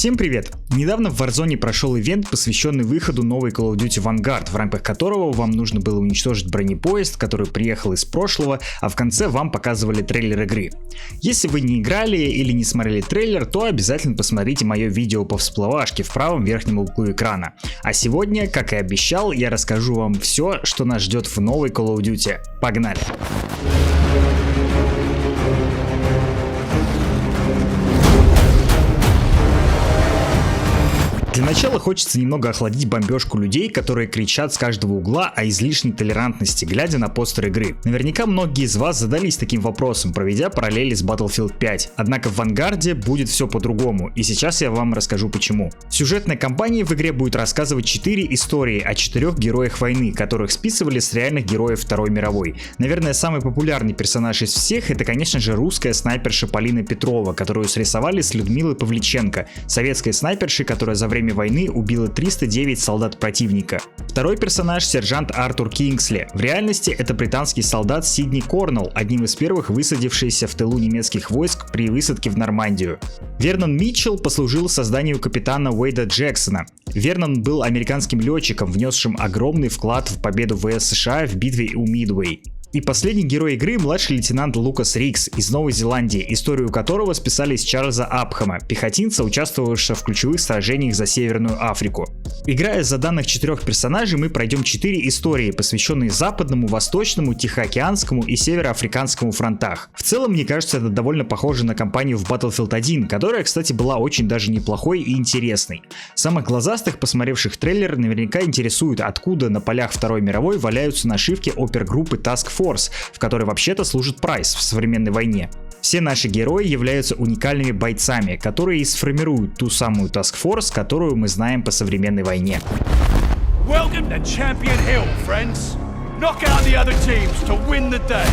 Всем привет! Недавно в Warzone прошел ивент, посвященный выходу новой Call of Duty Vanguard, в рамках которого вам нужно было уничтожить бронепоезд, который приехал из прошлого, а в конце вам показывали трейлер игры. Если вы не играли или не смотрели трейлер, то обязательно посмотрите мое видео по всплывашке в правом верхнем углу экрана. А сегодня, как и обещал, я расскажу вам все, что нас ждет в новой Call of Duty. Погнали! Для начала хочется немного охладить бомбежку людей, которые кричат с каждого угла о излишней толерантности, глядя на постер игры. Наверняка многие из вас задались таким вопросом, проведя параллели с Battlefield 5. Однако в Vanguard будет все по-другому, и сейчас я вам расскажу почему. Сюжетная кампания в игре будет рассказывать 4 истории о 4 героях войны, которых списывали с реальных героев Второй мировой. Наверное, самый популярный персонаж из всех — это, конечно же, русская снайперша Полина Петрова, которую срисовали с Людмилой Павличенко, советской снайпершей, которая за время войны убила 309 солдат противника. Второй персонаж — сержант Артур Кингсли. В реальности это британский солдат Сидни Корнелл, одним из первых высадившийся в тылу немецких войск при высадке в Нормандию. Вернон Митчелл послужил созданию капитана Уэйда Джексона. Вернон был американским летчиком, внесшим огромный вклад в победу ВС США в битве у Мидуэй. И последний герой игры — младший лейтенант Лукас Рикс из Новой Зеландии, историю которого списали с Чарльза Апхэма, пехотинца, участвовавшего в ключевых сражениях за Северную Африку. Играя за данных 4 персонажей, мы пройдем 4 истории, посвященные Западному, Восточному, Тихоокеанскому и Североафриканскому фронтах. В целом, мне кажется, это довольно похоже на кампанию в Battlefield 1, которая, кстати, была очень даже неплохой и интересной. Самых глазастых, посмотревших трейлер, наверняка интересует, откуда на полях Второй мировой валяются нашивки опергруппы Task Force, в которой вообще-то служит Прайс в современной войне. Все наши герои являются уникальными бойцами, которые и сформируют ту самую Task Force, которую мы знаем по современной войне. Welcome to Champion Hill, friends. Knock out the other teams to win the day.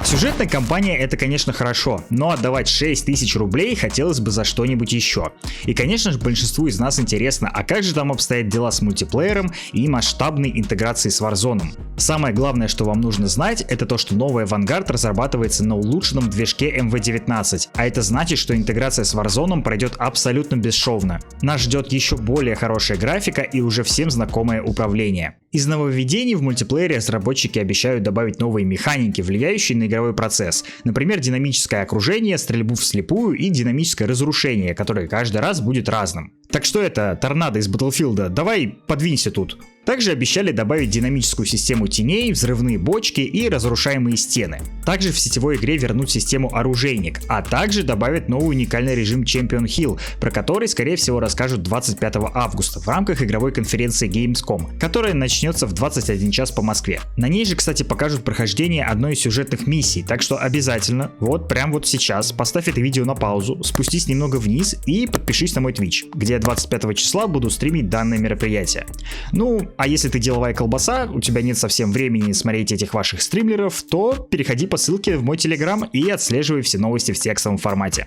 Сюжетная кампания — это, конечно, хорошо, но отдавать 6000 рублей хотелось бы за что-нибудь еще. И, конечно же, большинству из нас интересно, а как же там обстоят дела с мультиплеером и масштабной интеграцией с Warzone. Самое главное, что вам нужно знать, это то, что новая Vanguard разрабатывается на улучшенном движке MV19, а это значит, что интеграция с Warzone пройдет абсолютно бесшовно. Нас ждет еще более хорошая графика и уже всем знакомое управление. Из нововведений в мультиплеере разработчики обещают добавить новые механики, влияющие на игровой процесс. Например, динамическое окружение, стрельбу вслепую и динамическое разрушение, которое каждый раз будет разным. Так что это, торнадо из Battlefield, давай подвинься тут. Также обещали добавить динамическую систему теней, взрывные бочки и разрушаемые стены. Также в сетевой игре вернуть систему оружейник, а также добавят новый уникальный режим Champion Hill, про который, скорее всего, расскажут 25 августа в рамках игровой конференции Gamescom, которая начнется в 21 час по Москве. На ней же, кстати, покажут прохождение одной из сюжетных миссий, так что обязательно, прям сейчас, поставь это видео на паузу, спустись немного вниз и подпишись на мой Twitch, где я 25 числа буду стримить данное мероприятие. А если ты деловая колбаса, у тебя нет совсем времени смотреть этих ваших стримлеров, то переходи по ссылке в мой телеграм и отслеживай все новости в текстовом формате.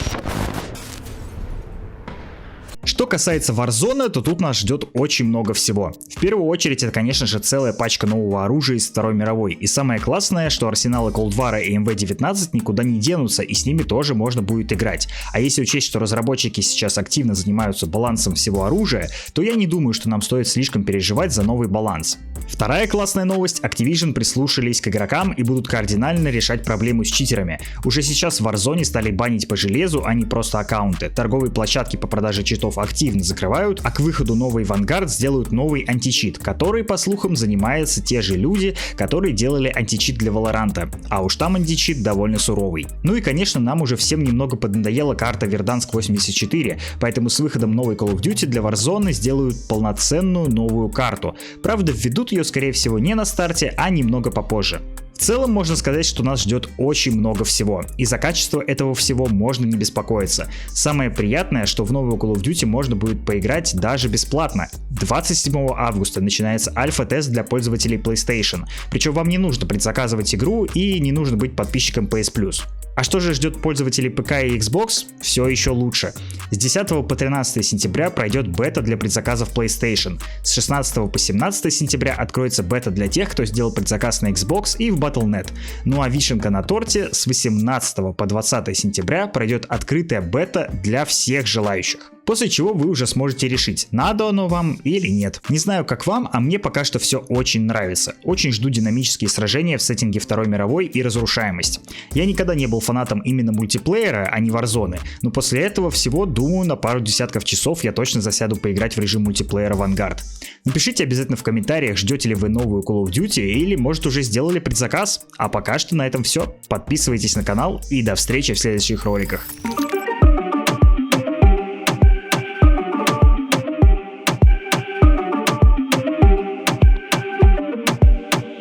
Что касается Warzone, то тут нас ждет очень много всего. В первую очередь это, конечно же, целая пачка нового оружия из Второй мировой. И самое классное, что арсеналы Cold War и MV19 никуда не денутся, и с ними тоже можно будет играть. А если учесть, что разработчики сейчас активно занимаются балансом всего оружия, то я не думаю, что нам стоит слишком переживать за новый баланс. Вторая классная новость: Activision прислушались к игрокам и будут кардинально решать проблему с читерами. Уже сейчас в Warzone стали банить по железу, а не просто аккаунты. Торговые площадки по продаже читов активно закрывают, а к выходу новой Vanguard сделают новый античит, который, по слухам, занимаются те же люди, которые делали античит для Valorant. А уж там античит довольно суровый. Ну и, конечно, нам уже всем немного поднадоела карта Verdansk 84, поэтому с выходом новой Call of Duty для Warzone сделают полноценную новую карту. Правда, введут ее, скорее всего, не на старте, а немного попозже. В целом можно сказать, что нас ждет очень много всего, и за качество этого всего можно не беспокоиться. Самое приятное, что в новую Call of Duty можно будет поиграть даже бесплатно. 27 августа начинается альфа-тест для пользователей PlayStation, причем вам не нужно предзаказывать игру и не нужно быть подписчиком PS Plus. А что же ждет пользователей ПК и Xbox? Все еще лучше. С 10 по 13 сентября пройдет бета для предзаказов PlayStation. С 16 по 17 сентября откроется бета для тех, кто сделал предзаказ на Xbox и в Battle.net. Ну а вишенка на торте, с 18 по 20 сентября пройдет открытая бета для всех желающих. После чего вы уже сможете решить, надо оно вам или нет. Не знаю как вам, а мне пока что все очень нравится. Очень жду динамические сражения в сеттинге Второй мировой и разрушаемость. Я никогда не был фанатом именно мультиплеера, а не Warzone, но после этого всего, думаю, на пару десятков часов я точно засяду поиграть в режим мультиплеера Vanguard. Напишите обязательно в комментариях, ждете ли вы новую Call of Duty или может уже сделали предзаказ. А пока что на этом все. Подписывайтесь на канал и до встречи в следующих роликах.